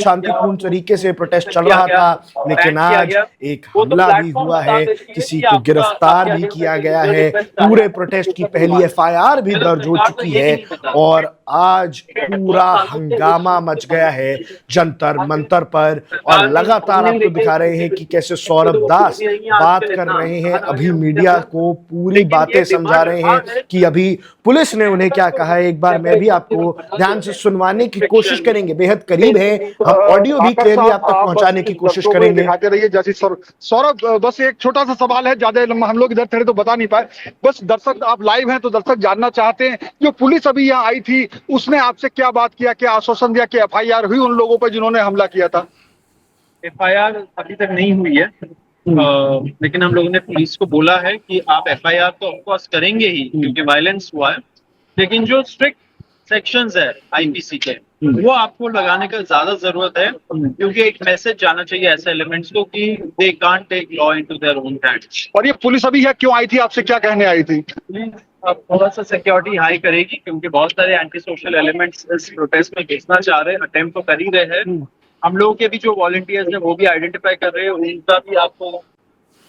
शांतिपूर्ण तरीके से प्रोटेस्ट चल रहा था, लेकिन आज एक हमला भी हुआ है, किसी को गिरफ्तार भी किया गया है, पूरे प्रोटेस्ट की पहली एफआईआर भी दर्ज हो चुकी है और आज पूरा हंगामा मच गया है जंतर मंतर पर। और लगातार आपको दिखा रहे हैं कि कैसे सौरभ दास बात कर रहे हैं, अभी मीडिया को पूरी बातें समझा रहे हैं कि अभी पुलिस ने उन्हें क्या कहा है। एक बार मैं भी आपको ध्यान से सुनवाने की कोशिश करेंगे, बेहद करीब है, हम ऑडियो भी क्लियरली आप तक पहुंचाने की कोशिश करेंगे। दिखाते रहिए जैसे सौरभ, बस एक छोटा सा सवाल है, ज्यादा लंबा हम लोग इधर थे तो बता नहीं पाए, बस दर्शक आप लाइव हैं तो दर्शक जानना चाहते हैं, जो पुलिस अभी यहाँ आई थी उसने आपसे क्या बात किया, क्या आश्वासन दिया कि एफआईआर हुई उन लोगों पर जिन्होंने हमला किया था? एफआईआर अभी तक नहीं हुई है, लेकिन हम लोगों ने पुलिस को बोला है कि आप एफआईआर तो ऑफकोर्स करेंगे ही क्योंकि वायलेंस हुआ है, लेकिन जो स्ट्रिक्ट सेक्शंस है आईपीसी के वो आपको लगाने का ज्यादा जरूरत है, क्योंकि एक मैसेज जाना चाहिए ऐसे एलिमेंट्स को कि they can't take law into their own hands. और ये पुलिस अभी यहाँ क्यों आई थी, आपसे क्या कहने आई थी? अब थोड़ा सा सिक्योरिटी हाई करेगी क्योंकि बहुत सारे एंटी सोशल एलिमेंट्स इस प्रोटेस्ट में घुसना चाह रहे हैं, अटेम्प्ट तो कर ही रहे हैं। हम लोगों के भी जो वॉलंटियर्स हैं वो भी आइडेंटिफाई कर रहे हैं, उनका भी आपको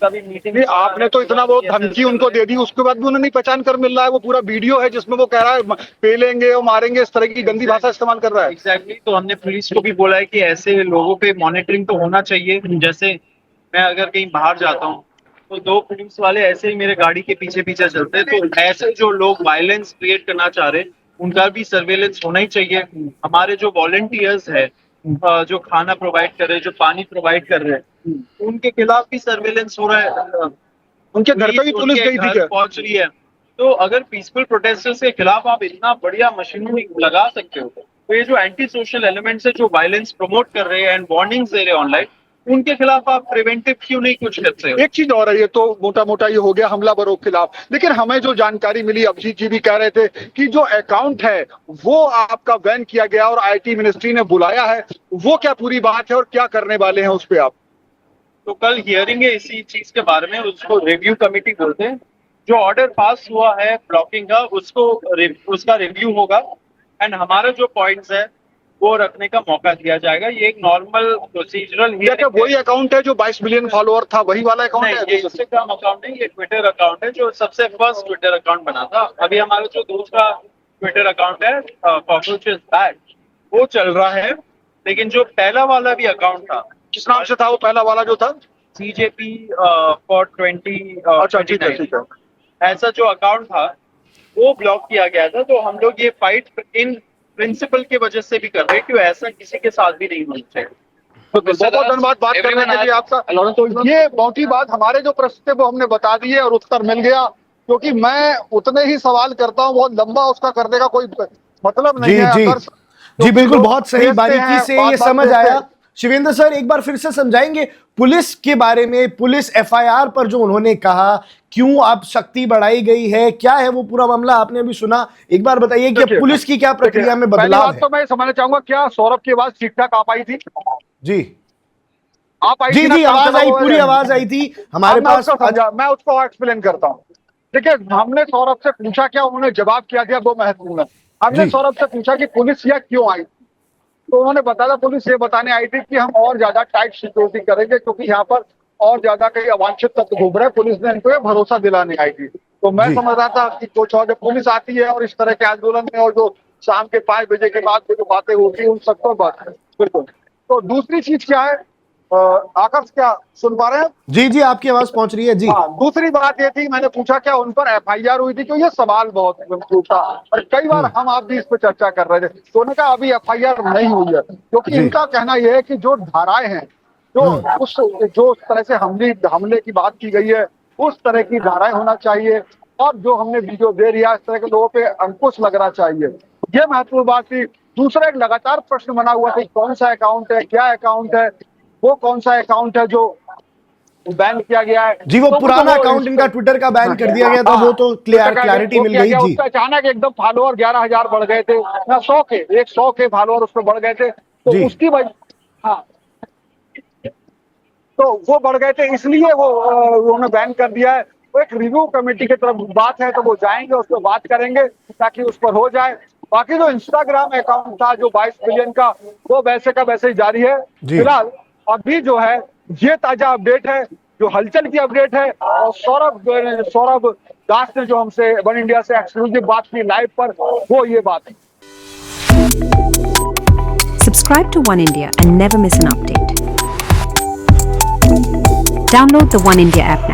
कभी मीटिंग नहीं, आपने तो इतना बहुत धमकी उनको दे दी, उसके बाद भी उन्हें नहीं पहचान कर मिल रहा है। वो पूरा वीडियो है जिसमें वो कह रहा है पेलेंगे और मारेंगे, इस तरह की गंदी भाषा इस्तेमाल कर रहा है। एग्जैक्टली, तो हमने पुलिस को भी बोला है कि ऐसे लोगों पे मॉनिटरिंग तो होना चाहिए। जैसे मैं अगर कहीं बाहर जाता हूँ तो 2 पुलिस वाले ऐसे ही मेरे गाड़ी के पीछे पीछे चलते हैं, तो ऐसे जो लोग वायलेंस क्रिएट करना चाह रहे हैं उनका भी सर्वेलेंस होना ही चाहिए। हमारे जो वॉलंटियर्स है, जो खाना प्रोवाइड कर रहे हैं, जो पानी प्रोवाइड कर रहे हैं, उनके खिलाफ भी सर्वेलेंस हो रहा है। उनके घर पे भी पुलिस गई थी क्या? पहुंच रही है। तो अगर पीसफुल प्रोटेस्टर्स के खिलाफ आप इतना बढ़िया मशीनरी लगा सकते हो, तो ये जो एंटी सोशल एलिमेंट्स है जो वायलेंस प्रमोट कर रहे हैं एंड वार्निंग्स दे रहे हैं ऑनलाइन, उनके खिलाफ आप प्रिवेंटिव क्यों नहीं कुछ करते हो? एक चीज और है, ये तो मोटा मोटा ये हो गया हमलावरों के खिलाफ, लेकिन हमें जो जानकारी मिली, अभिजीत जी भी कह रहे थे कि जो अकाउंट है वो आपका बैन किया गया और आईटी मिनिस्ट्री ने बुलाया है, वो क्या पूरी बात है और क्या करने वाले हैं उस पे आप? तो कल हियरिंग है इसी चीज के बारे में, उसको रिव्यू कमेटी बोलते हैं। जो ऑर्डर पास हुआ है ब्लॉकिंग का उसका रिव्यू होगा एंड हमारा जो पॉइंट्स है वो रखने का मौका दिया जाएगा। ये एक नॉर्मल प्रोसीजरल हियरिंग। वही अकाउंट है जो 22 मिलियन फॉलोअर था, वही वाला अकाउंट है? ये इंस्टाग्राम अकाउंट नहीं, ये ट्विटर अकाउंट है जो सबसे फर्स्ट ट्विटर अकाउंट बना था। अभी हमारा जो दूसरा ट्विटर अकाउंट है कॉकरोचेस बैट, वो चल रहा है, लेकिन जो पहला वाला भी अकाउंट था, किस नाम से था वो पहला वाला जो था? CJP for 2029 ऐसा जो अकाउंट था वो ब्लॉक किया गया था। तो हम लोग ये फाइट इन प्रिंसिपल की वजह से भी कर रहे हैं कि ऐसा किसी के साथ भी नहीं होना चाहिए। तो बहुत बहुत धन्यवाद बात करने के लिए आपका। तो ये मोटी बात, हमारे जो प्रश्न थे वो हमने बता दिए और उत्तर मिल गया, क्योंकि मैं उतने ही सवाल करता हूँ, बहुत लंबा उसका करने का कोई मतलब नहीं है। जी बिल्कुल, बहुत सही, बारीकी से ये समझ आया। शिवेंद्र सर एक बार फिर से समझाएंगे पुलिस के बारे में, पुलिस एफआईआर पर जो उन्होंने कहा, क्यों अब शक्ति बढ़ाई गई है, क्या है वो पूरा मामला, आपने अभी सुना, एक बार बताइए कि पुलिस की क्या प्रक्रिया में बदलाव है? तो मैं समझना चाहूंगा, क्या सौरभ की आवाज ठीक ठाक आ पाई थी? जी आप आई? जी आवाज आई, पूरी आवाज आई थी हमारे पास। मैं उसको एक्सप्लेन करता हूँ। देखिए, हमने सौरभ से पूछा, क्या उन्होंने जवाब क्या दिया वो महत्वपूर्ण है। हमने सौरभ से पूछा कि पुलिस यहाँ क्यों आई, तो उन्होंने बताया पुलिस ये बताने आई थी कि हम और ज्यादा टाइट सिक्योरिटी करेंगे क्योंकि यहाँ पर और ज्यादा कई अवांछित तत्व घूम रहे हैं। पुलिस ने इनको भरोसा दिलाने आई थी। तो मैं समझ रहा था कि कुछ और जब पुलिस आती है और इस तरह के आंदोलन में, और जो शाम के 5 बजे के बाद जो बातें होती है उन सबको बात है। बिल्कुल। तो दूसरी चीज क्या है, आकाश क्या सुन पा रहे हैं? जी आपकी आवाज पहुंच रही है जी। हाँ, दूसरी बात ये थी, मैंने पूछा क्या उन पर एफआईआर हुई थी, क्योंकि ये सवाल बहुत था और कई बार हम आप भी इस पर चर्चा कर रहे थे। तो उन्होंने कहा अभी एफआईआर नहीं हुई है, क्योंकि इनका कहना यह है कि जो धाराएं हैं, जो तरह से हमले की बात की गई है, उस तरह की धाराएं होना चाहिए और जो हमने वीडियो दे दिया, इस तरह के लोगों पे अंकुश लगना चाहिए। ये महत्वपूर्ण बात थी। दूसरा एक लगातार प्रश्न बना हुआ था, कौन सा अकाउंट है, क्या अकाउंट है, वो कौन सा अकाउंट है जो बैन किया गया है? जी, वो तो पुराना अकाउंट इनका ट्विटर का बैन कर दिया गया था, वो तो क्लैरिटी मिल गई जी। अचानक एकदम फॉलोअर 11,000 बढ़ गए थे, 100 के फॉलोअर उसमें बढ़ गए थे, तो उसकी वजह, हाँ, तो वो बढ़ गए थे, इसलिए वो उन्होंने बैन कर दिया है। वो एक रिव्यू कमेटी की तरफ बात है, तो वो जाएंगे, उस पर बात करेंगे ताकि उस पर हो जाए। बाकी जो इंस्टाग्राम अकाउंट था जो 22 मिलियन का, वो वैसे का वैसे ही जारी है। जी। फिलहाल अभी जो है ये ताजा अपडेट है, जो हलचल की अपडेट है। और सौरभ दास ने जो हमसे वन इंडिया से एक्सक्लूसिव बात की लाइव पर, वो ये बात है। Subscribe to One India and never miss an update. Download the One India app now.